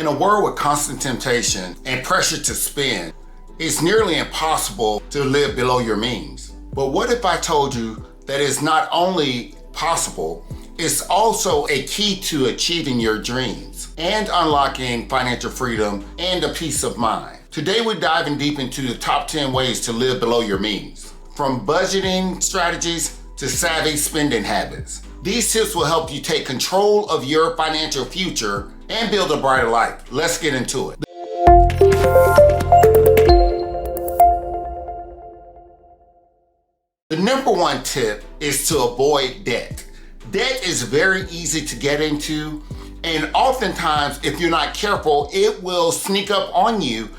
In a world with constant temptation and pressure to spend, it's nearly impossible to live below your means. But what if I told you that it's not only possible, it's also a key to achieving your dreams and unlocking financial freedom and a peace of mind? Today we're diving deep into the top 10 ways to live below your means, from budgeting strategies to savvy spending habits. These tips will help you take control of your financial future and build a brighter life. Let's get into it. The number one tip is to avoid debt. Debt is very easy to get into, and oftentimes, if you're not careful, it will sneak up on you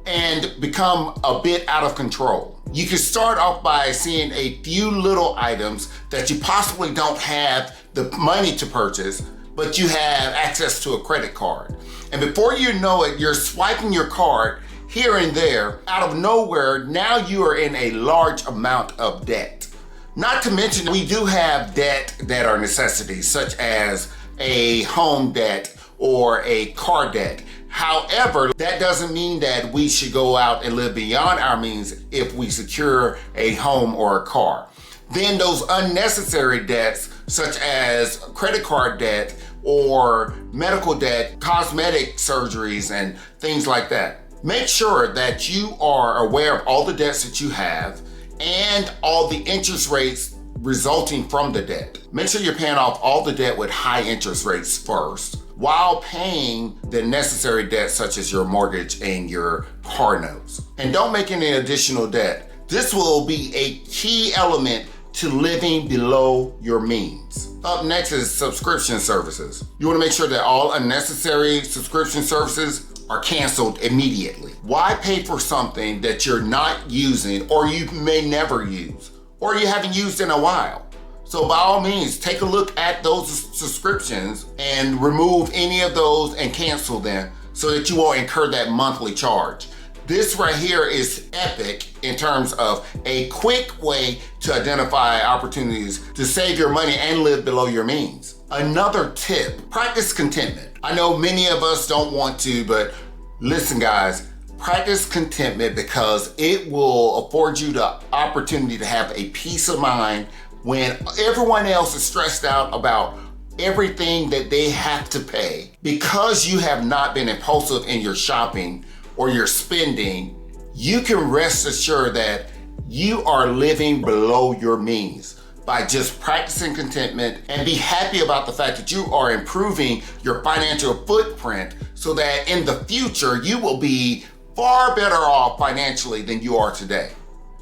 and become a bit out of control. You can start off by seeing a few little items that you possibly don't have the money to purchase, but you have access to a credit card. And before you know it, you're swiping your card here and there. Out of nowhere, now you are in a large amount of debt. Not to mention, we do have debt that are necessities, such as a home debt or a car debt. However, that doesn't mean that we should go out and live beyond our means if we secure a home or a car. Then those unnecessary debts, such as credit card debt or medical debt, cosmetic surgeries, and things like that. Make sure that you are aware of all the debts that you have and all the interest rates resulting from the debt. Make sure you're paying off all the debt with high interest rates first, while paying the necessary debt such as your mortgage and your car notes. And don't make any additional debt. This will be a key element to living below your means. Up next is subscription services. You want to make sure that all unnecessary subscription services are canceled immediately. Why pay for something that you're not using or you may never use or you haven't used in a while? So by all means, take a look at those subscriptions and remove any of those and cancel them so that you won't incur that monthly charge. This right here is epic in terms of a quick way to identify opportunities to save your money and live below your means. Another tip, practice contentment. I know many of us don't want to, but listen guys, practice contentment because it will afford you the opportunity to have a peace of mind when everyone else is stressed out about everything that they have to pay. Because you have not been impulsive in your shopping or your spending, you can rest assured that you are living below your means by just practicing contentment, and be happy about the fact that you are improving your financial footprint so that in the future you will be far better off financially than you are today.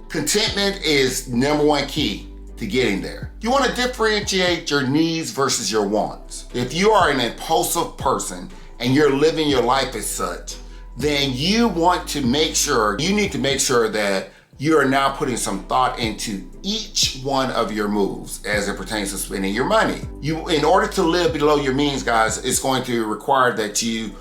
Contentment is number one key to getting there. You want to differentiate your needs versus your wants. If you are an impulsive person and you're living your life as such, then you need to make sure that you are now putting some thought into each one of your moves as it pertains to spending your money. In order to live below your means, guys, it's going to require that you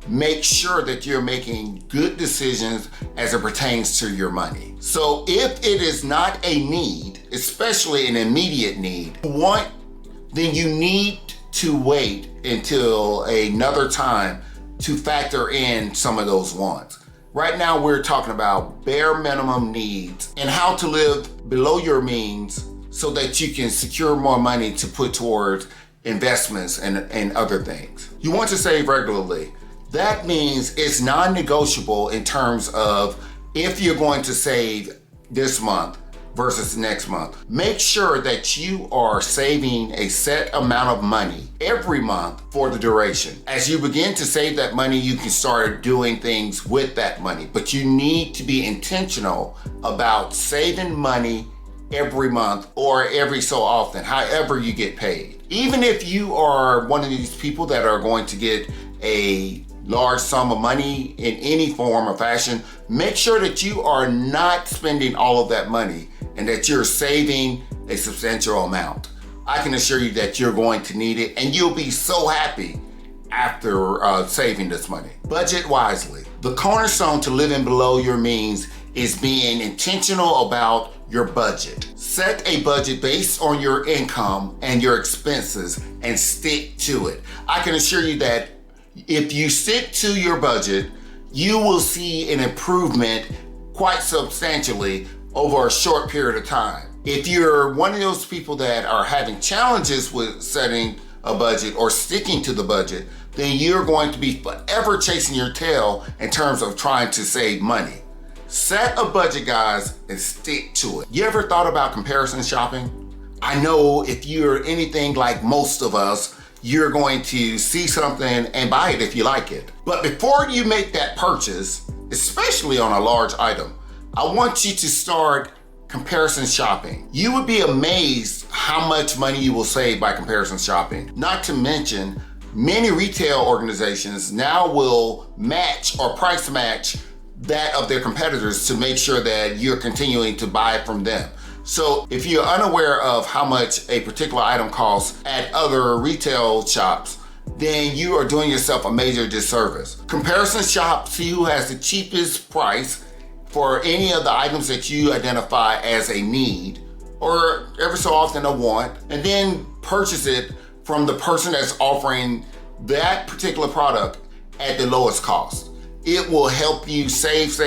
make sure that you're making good decisions as it pertains to your money. So if it is not a need, especially an immediate need, then you need to wait until another time to factor in some of those wants. Right now, we're talking about bare minimum needs and how to live below your means so that you can secure more money to put towards investments and other things. You want to save regularly. That means it's non-negotiable in terms of if you're going to save this month versus next month. Make sure that you are saving a set amount of money every month for the duration. As you begin to save that money, you can start doing things with that money, but you need to be intentional about saving money every month or every so often, however you get paid. Even if you are one of these people that are going to get a large sum of money in any form or fashion, make sure that you are not spending all of that money and that you're saving a substantial amount. I can assure you that you're going to need it and you'll be so happy after saving this money. Budget wisely. The cornerstone to living below your means is being intentional about your budget. Set a budget based on your income and your expenses and stick to it. I can assure you that If you stick to your budget, you will see an improvement quite substantially over a short period of time. If you're one of those people that are having challenges with setting a budget or sticking to the budget, then you're going to be forever chasing your tail in terms of trying to save money. Set a budget, guys, and stick to it. You ever thought about comparison shopping? I know if you're anything like most of us, you're going to see something and buy it if you like it. But before you make that purchase, especially on a large item, I want you to start comparison shopping. You would be amazed how much money you will save by comparison shopping. Not to mention, many retail organizations now will match or price match that of their competitors to make sure that you're continuing to buy from them. So if you're unaware of how much a particular item costs at other retail shops, then you are doing yourself a major disservice. Comparison shop, see who has the cheapest price for any of the items that you identify as a need or ever so often a want, and then purchase it from the person that's offering that particular product at the lowest cost. It will help you save,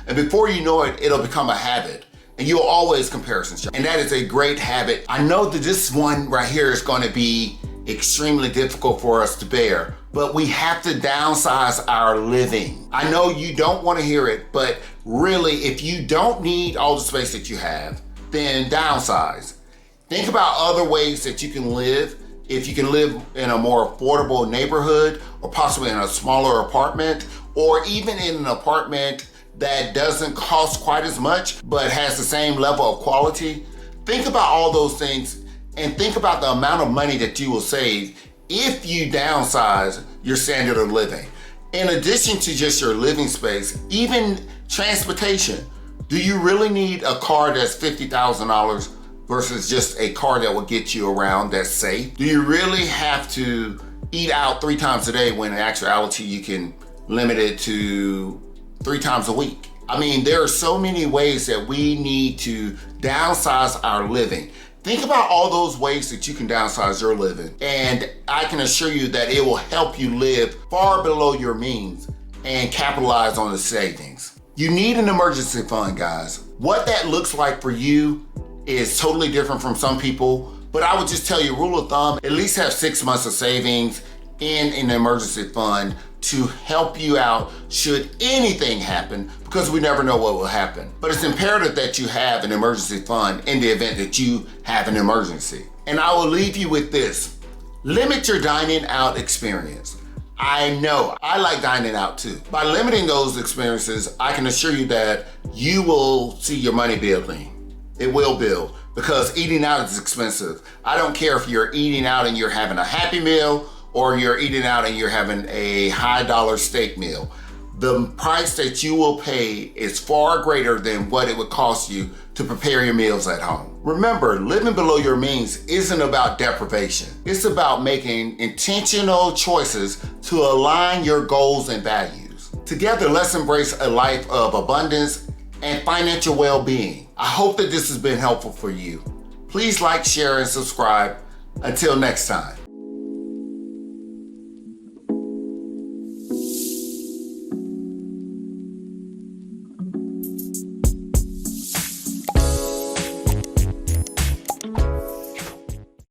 and before you know it, it'll become a habit. And you'll always comparison shop. And that is a great habit. I know that this one right here is going to be extremely difficult for us to bear, but we have to downsize our living. I know you don't want to hear it, but really, if you don't need all the space that you have, then downsize. Think about other ways that you can live. If you can live in a more affordable neighborhood, or possibly in a smaller apartment, or even in an apartment that doesn't cost quite as much, but has the same level of quality. Think about all those things and think about the amount of money that you will save if you downsize your standard of living. In addition to just your living space, even transportation. Do you really need a car that's $50,000 versus just a car that will get you around that's safe? Do you really have to eat out 3 times a day when in actuality you can limit it to 3 times a week? I mean, there are so many ways that we need to downsize our living. Think about all those ways that you can downsize your living, and I can assure you that it will help you live far below your means and capitalize on the savings. You need an emergency fund, guys. What that looks like for you is totally different from some people, but I would just tell you, rule of thumb, at least have 6 months of savings in an emergency fund to help you out should anything happen, because we never know what will happen. But it's imperative that you have an emergency fund in the event that you have an emergency. And I will leave you with this. Limit your dining out experience. I know, I like dining out too. By limiting those experiences, I can assure you that you will see your money building. It will build, because eating out is expensive. I don't care if you're eating out and you're having a Happy Meal, or you're eating out and you're having a high dollar steak meal. The price that you will pay is far greater than what it would cost you to prepare your meals at home. Remember, living below your means isn't about deprivation. It's about making intentional choices to align your goals and values. Together, let's embrace a life of abundance and financial well-being. I hope that this has been helpful for you. Please like, share, and subscribe. Until next time.